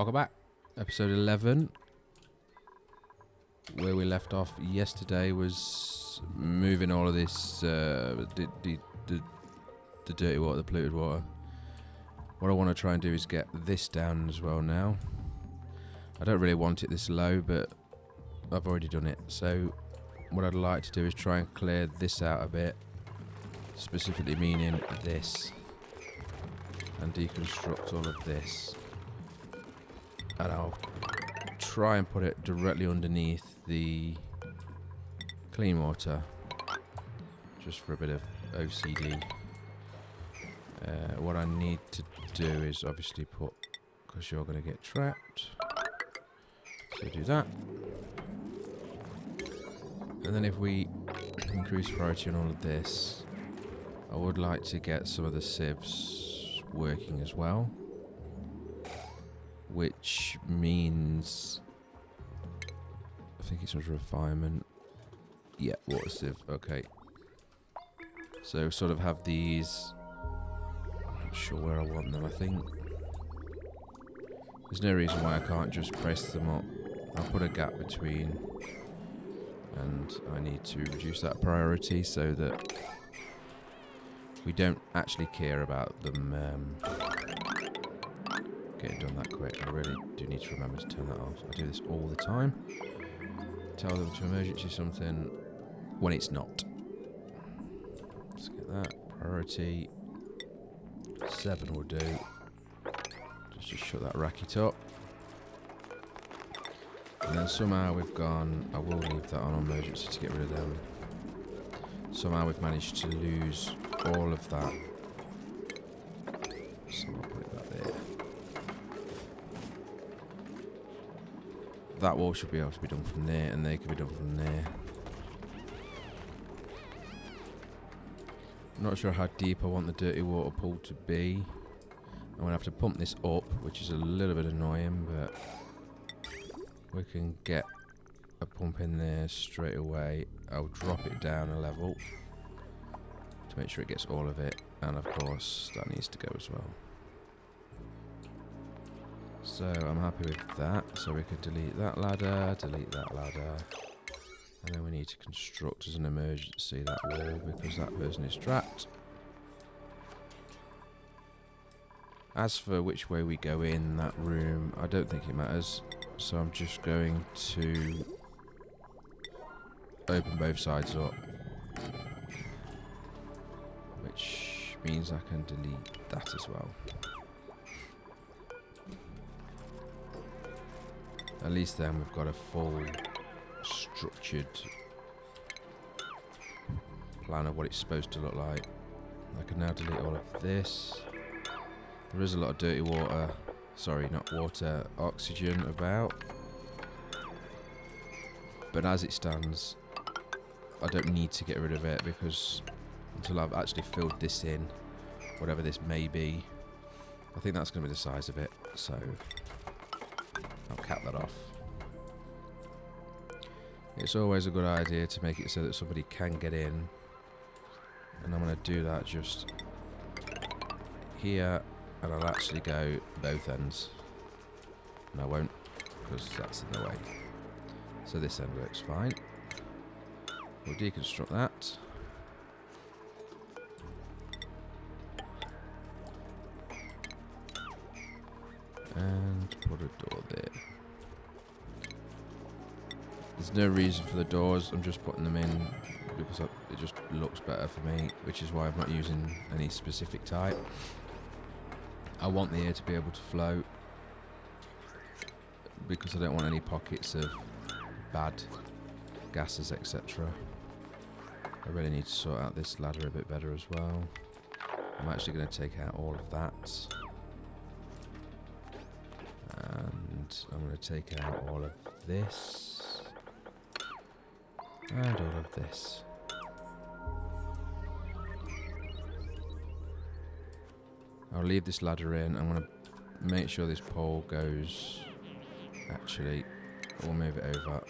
Welcome back. Episode 11. Where we left off yesterday was moving all of this, the dirty water, the polluted water. What I want to try and do is get this down as well now. I don't really want it this low, but I've already done it. So what I'd like to do is try and clear this out a bit, specifically meaning this, and deconstruct all of this. And I'll try and put it directly underneath the clean water, just for a bit of OCD. What I need to do is obviously put, because you're going to get trapped, so do that. And then if we increase priority on all of this, I would like to get some of the sieves working as well, which means I think it's under refinement. Yeah, water sieve. Okay. So sort of have these. I'm not sure where I want them. I think there's no reason why I can't just press them up. I'll put a gap between, and I need to reduce that priority so that we don't actually care about them getting done that quick. I really do need to remember to turn that off. I do this all the time. Tell them to emergency something when it's not. Let's get that. Priority 7 will do. Just shut that racket up. And then somehow we've gone, I will leave that on emergency to get rid of them. Somehow we've managed to lose all of that. So I'll put it back there. That wall should be able to be done from there, and they can be done from there. I'm not sure how deep I want the dirty water pool to be. I'm going to have to pump this up, which is a little bit annoying, but we can get a pump in there straight away. I'll drop it down a level to make sure it gets all of it, and of course that needs to go as well. So I'm happy with that. So we can delete that ladder, delete that ladder, and then we need to construct as an emergency that wall because that person is trapped. As for which way we go in that room, I don't think it matters. So I'm just going to open both sides up, which means I can delete that as well. At least then we've got a full structured plan of what it's supposed to look like. I can now delete all of this. There is a lot of dirty water, sorry, not water, oxygen about. But as it stands, I don't need to get rid of it because until I've actually filled this in, whatever this may be, I think that's going to be the size of it, so I'll cap that off. It's always a good idea to make it so that somebody can get in, and I'm going to do that just here, and I'll actually go both ends, and I won't because that's in the way. So this end works fine. We'll deconstruct that. And put a door there. There's no reason for the doors, I'm just putting them in because it just looks better for me, which is why I'm not using any specific type. I want the air to be able to flow because I don't want any pockets of bad gases, etc. I really need to sort out this ladder a bit better as well. I'm actually going to take out all of that. And I'm going to take out all of this. And all of this. I'll leave this ladder in. I'm going to make sure this pole goes. Actually, we'll move it over.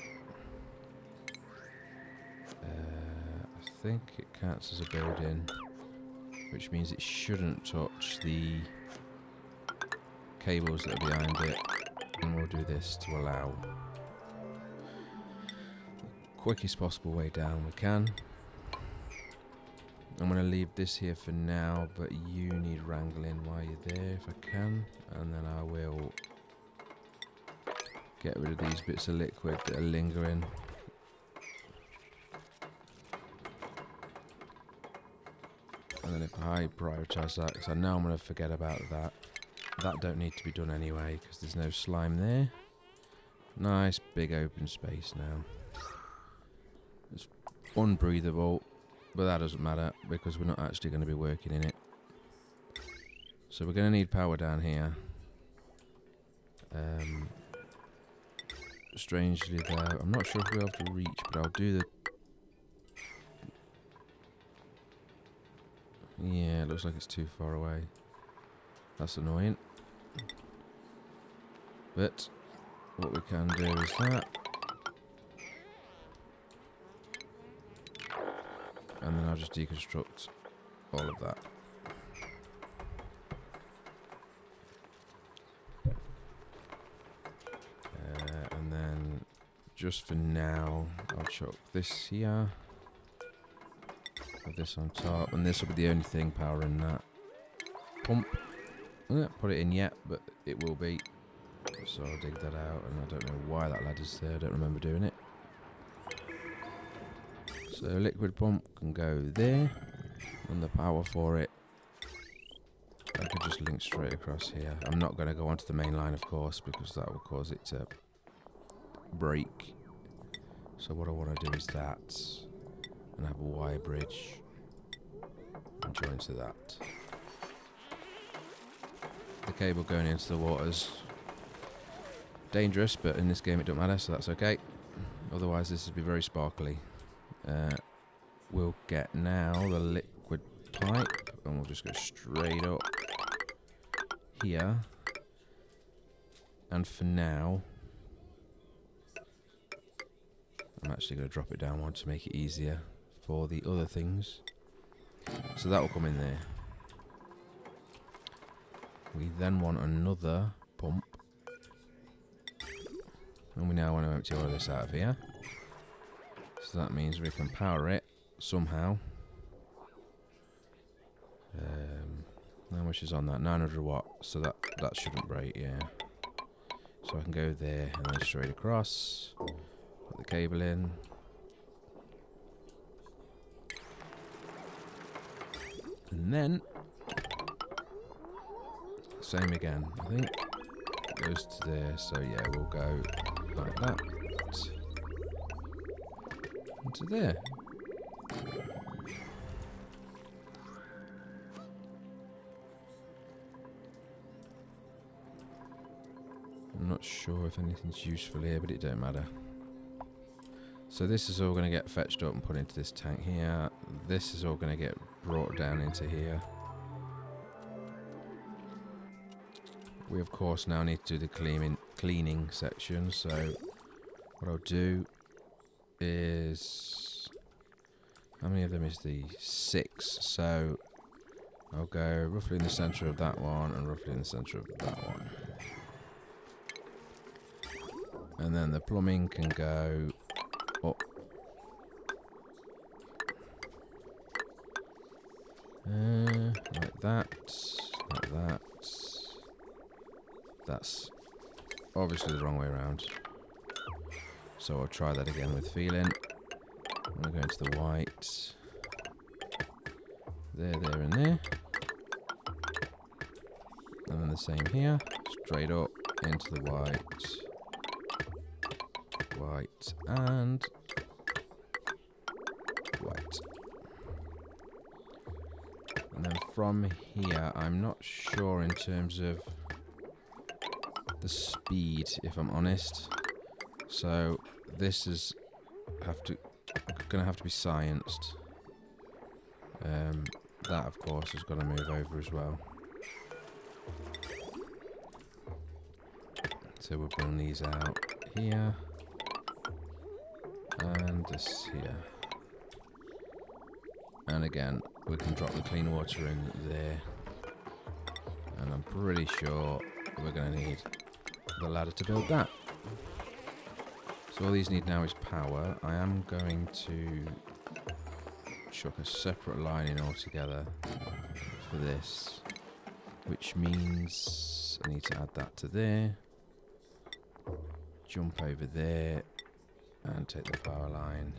I think it counts as a building, which means it shouldn't touch the cables that are behind it. And we'll do this to allow the quickest possible way down we can. I'm going to leave this here for now, but you need wrangling while you're there if I can. And then I will get rid of these bits of liquid that are lingering. And then if I prioritise that, because I know I'm going to forget about that. That don't need to be done anyway, because there's no slime there. Nice big open space now. It's unbreathable, but that doesn't matter, because we're not actually going to be working in it. So we're going to need power down here. Strangely though, I'm not sure if we'll be able to reach, but I'll do the... Yeah, it looks like it's too far away. That's annoying. But what we can do is that. And then I'll just deconstruct all of that. And then just for now, I'll chuck this here. Put this on top, and this will be the only thing powering that pump. I haven't put it in yet, but it will be. So I'll dig that out, and I don't know why that ladder's there. I don't remember doing it. So liquid pump can go there, and the power for it, I could just link straight across here. I'm not going to go onto the main line, of course, because that will cause it to break. So what I want to do is that, and have a wire bridge and join to that. The cable going into the water's dangerous, but in this game it don't matter, so that's okay. Otherwise this would be very sparkly. We'll get now the liquid pipe, and we'll just go straight up here. And for now, I'm actually going to drop it down one to make it easier for the other things. So that will come in there. We then want another pump. And we now want to empty all of this out of here. So that means we can power it somehow. How much is on that? 900 watts. So that shouldn't break, yeah. So I can go there and then straight across. Put the cable in. And then same again, I think. Goes to there, so yeah, we'll go like that. Into there. I'm not sure if anything's useful here, but it don't matter. So this is all going to get fetched up and put into this tank here. This is all going to get brought down into here. We of course now need to do the cleaning section, so what I'll do is, how many of them is the 6? So I'll go roughly in the centre of that one and roughly in the centre of that one. And then the plumbing can go up. Like that, like that. That's obviously the wrong way around. So I'll try that again with feeling. I'm going to go into the white. There, there, and there. And then the same here. Straight up into the white. White and white. And then from here, I'm not sure in terms of the speed, if I'm honest. So this is gonna have to be scienced. That of course is gonna move over as well. So we'll bring these out here and this here. And again, we can drop the clean water in there. And I'm pretty sure we're gonna need the ladder to build that. So all these need now is power. I am going to chuck a separate line in altogether for this, which means I need to add that to there, jump over there, and take the power line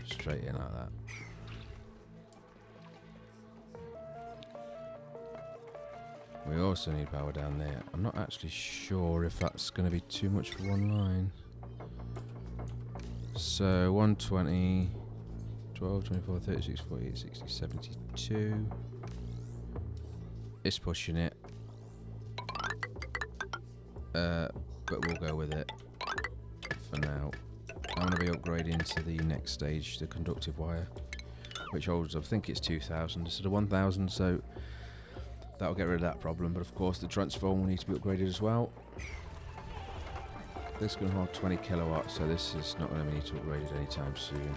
straight in like that. We also need power down there. I'm not actually sure if that's going to be too much for one line. So 120, 12, 24, 36, 48, 60, 72. It's pushing it. But we'll go with it for now. I'm going to be upgrading to the next stage, the conductive wire, which holds, I think it's 2000 instead of 1000, so that'll get rid of that problem. But of course the transformer will need to be upgraded as well. This can hold 20 kilowatts, so this is not going to need to be upgraded anytime soon.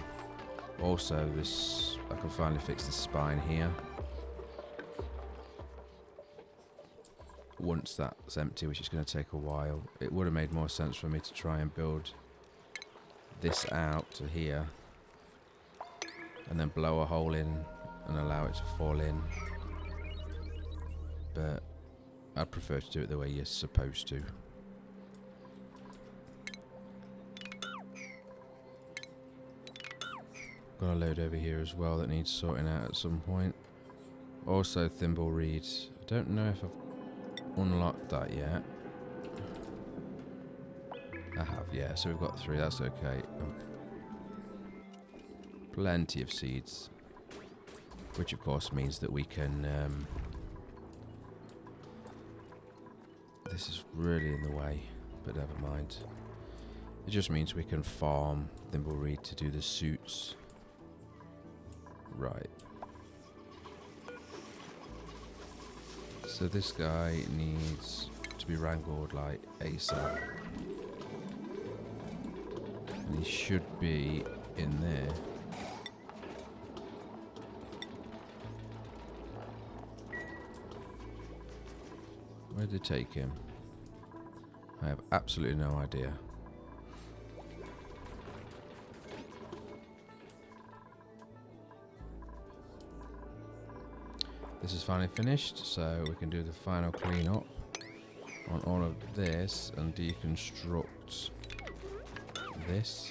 Also, this, I can finally fix the spine here. Once that's empty, which is going to take a while. It would have made more sense for me to try and build this out to here and then blow a hole in and allow it to fall in. But I prefer to do it the way you're supposed to. Got a load over here as well that needs sorting out at some point. Also thimble reeds. I don't know if I've unlocked that yet. I have, yeah, so we've got 3, that's okay. Plenty of seeds. Which of course means that we can... this is really in the way, but never mind. It just means we can farm thimbleweed to do the suits. Right. So this guy needs to be wrangled like ASAP. And he should be in there. Where did it take him? I have absolutely no idea. This is finally finished, so we can do the final clean up on all of this and deconstruct this.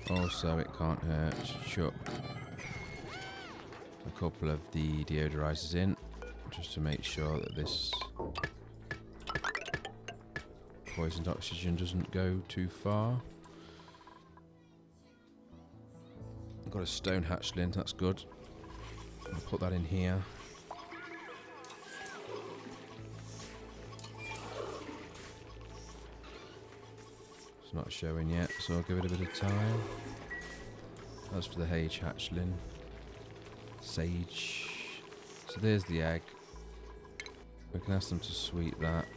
Also, it can't hurt to chuck a couple of the deodorizers in, just to make sure that this poisoned oxygen doesn't go too far. I've got a stone hatchling, that's good. I'll put that in here. It's not showing yet, so I'll give it a bit of time. That's for the hatchling. Sage. So there's the egg. We can ask them to sweep that.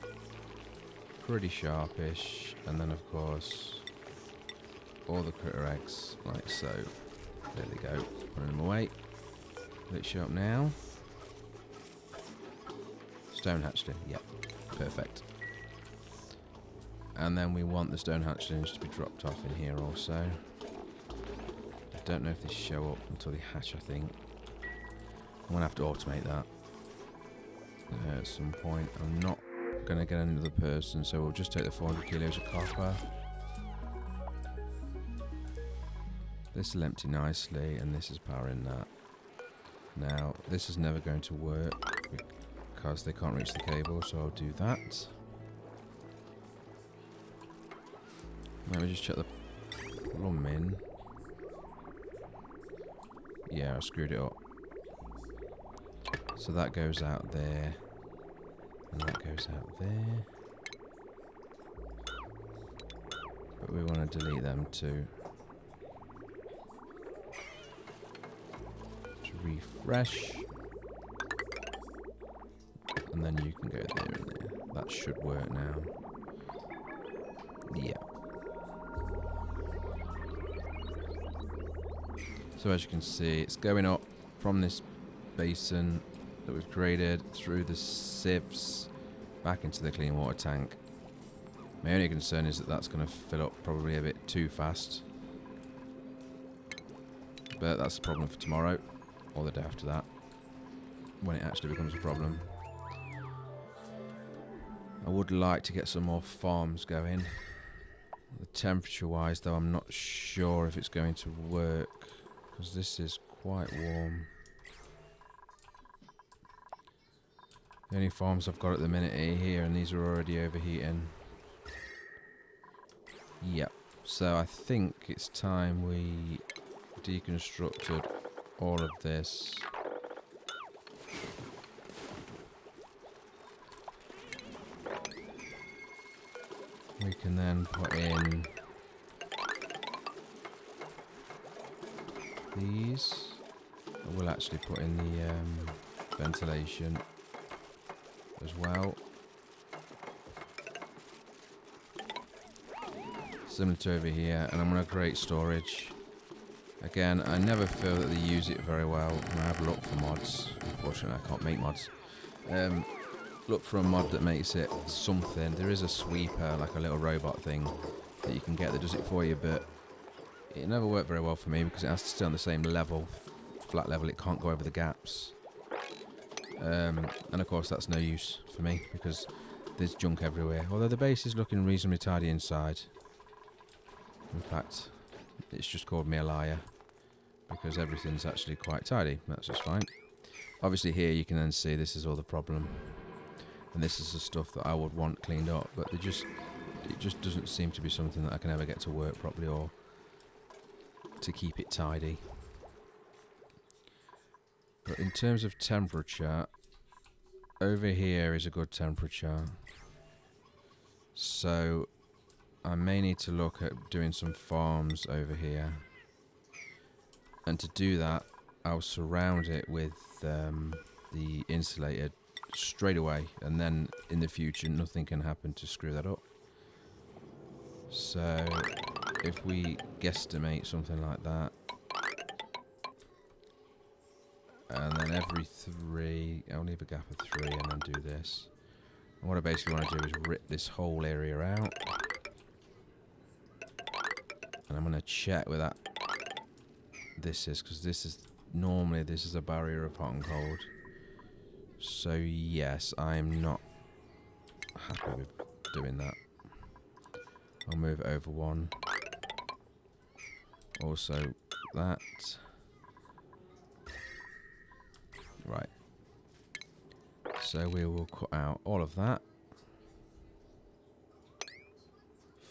Pretty sharpish. And then of course all the critter eggs, like so. There they go. Put them away. Let's show up now. Stone hatchling. Yep. Perfect. And then we want the stone hatchlings to be dropped off in here also. I don't know if they show up until they hatch, I think. I'm going to have to automate that at some point. I'm not going to get another person, so we'll just take the 400 kilos of copper. This will empty nicely, and this is powering that. Now, this is never going to work because they can't reach the cable, so I'll do that. Let me just check the plumb in. Yeah, I screwed it up. So that goes out there, and that goes out there. But we want to delete them too. Refresh, and then you can go there and there. That should work now. Yeah. So as you can see, it's going up from this basin that we've created through the sieves back into the clean water tank. My only concern is that that's going to fill up probably a bit too fast. But that's a problem for tomorrow, or the day after that, when it actually becomes a problem. I would like to get some more farms going. Temperature-wise, though, I'm not sure if it's going to work, because this is quite warm. The only farms I've got at the minute are here, and these are already overheating. Yep. So I think it's time we deconstructed all of this. We can then put in these. I will actually put in the ventilation as well. Similar to over here, and I'm going to create storage. Again, I never feel that they use it very well, and I have looked for mods. Unfortunately, I can't make mods. Look for a mod that makes it something. There is a sweeper, like a little robot thing, that you can get that does it for you, but it never worked very well for me because it has to stay on the same level, flat level. It can't go over the gaps. And of course, that's no use for me because there's junk everywhere. Although the base is looking reasonably tidy inside. In fact, it's just called me a liar because everything's actually quite tidy. That's just fine. Obviously here you can then see this is all the problem. And this is the stuff that I would want cleaned up, but it just doesn't seem to be something that I can ever get to work properly or to keep it tidy. But in terms of temperature, over here is a good temperature. So I may need to look at doing some farms over here. And to do that, I'll surround it with the insulated straight away, and then in the future nothing can happen to screw that up. So if we guesstimate something like that, and then every 3, I'll leave a gap of 3 and then do this. And what I basically want to do is rip this whole area out, and I'm going to check with that this is, because this is normally this is a barrier of hot and cold. So yes, I'm not happy with doing that. I'll move it over 1. Also that. Right. So we will cut out all of that.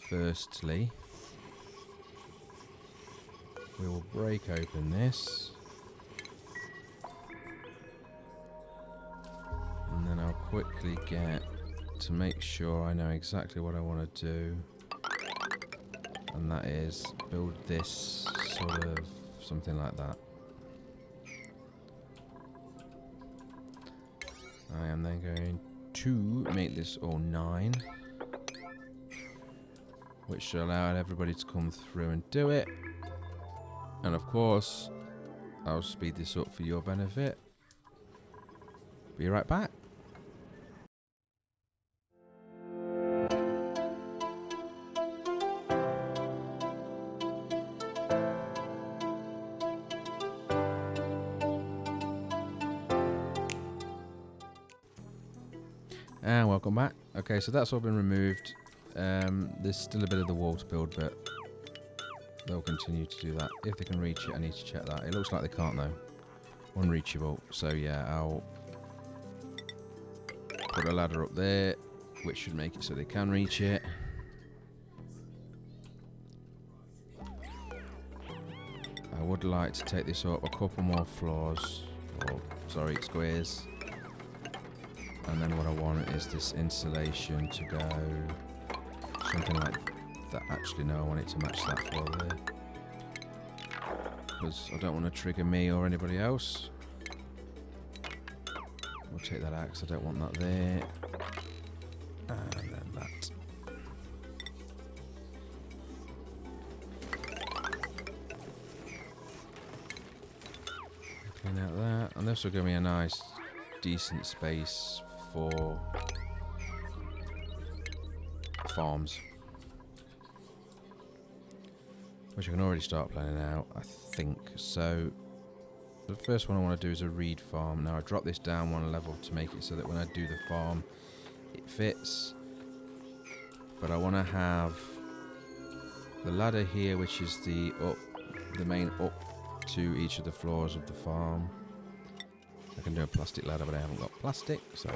Firstly, we will break open this. And then I'll quickly get to make sure I know exactly what I want to do. And that is build this sort of something like that. I am then going to make this all 9. Which should allow everybody to come through and do it. And of course, I'll speed this up for your benefit. Be right back. And welcome back. Okay, so that's all been removed. There's still a bit of the wall to build, but they'll continue to do that. If they can reach it, I need to check that. It looks like they can't though. Unreachable. So yeah, I'll put a ladder up there, which should make it so they can reach it. I would like to take this up a couple more floors, or sorry, squares. And then what I want is this insulation to go something like that. Actually, no, I want it to match that floor there. Because I don't want to trigger me or anybody else. We'll take that out because I don't want that there. And then that. Clean out that. And this will give me a nice decent space for farms, which I can already start planning out, I think. So the first one I want to do is a reed farm. Now I drop this down one level to make it so that when I do the farm it fits, but I want to have the ladder here, which is the main up to each of the floors of the farm. I can do a plastic ladder, but I haven't got plastic, so.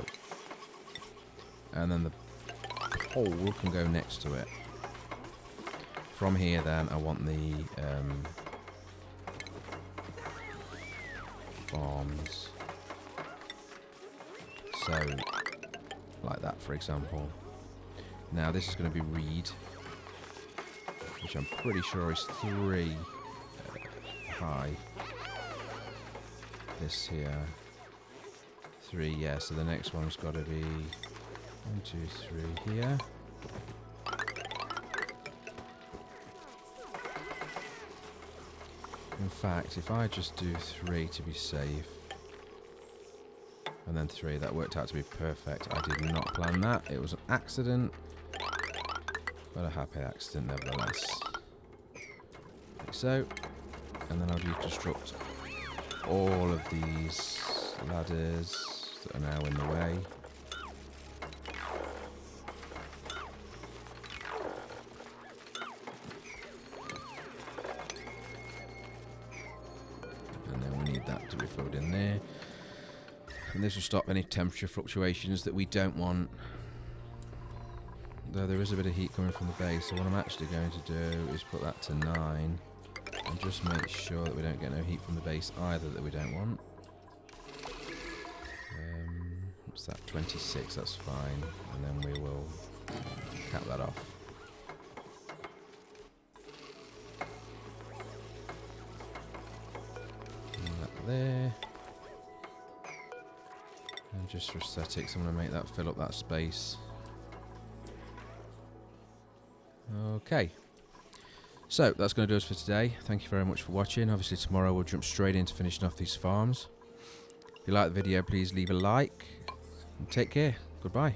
And then the pole can go next to it. From here, then, I want the farms. So, like that, for example. Now, this is going to be reed, which I'm pretty sure is 3 high. This here. 3, yeah, so the next one's got to be 1, 2, 3 here. In fact, if I just do 3 to be safe, and then 3, that worked out to be perfect. I did not plan that. It was an accident, but a happy accident nevertheless. Like so. And then I'll deconstruct all of these ladders that are now in the way. And then we need that to be filled in there. And this will stop any temperature fluctuations that we don't want. Though there is a bit of heat coming from the base, so what I'm actually going to do is put that to 9. And just make sure that we don't get no heat from the base either that we don't want. What's that? 26, that's fine. And then we will cap that off. And that there. And just for aesthetics, I'm going to make that fill up that space. Okay. So, that's going to do us for today. Thank you very much for watching. Obviously, tomorrow we'll jump straight into finishing off these farms. If you like the video, please leave a like. And take care. Goodbye.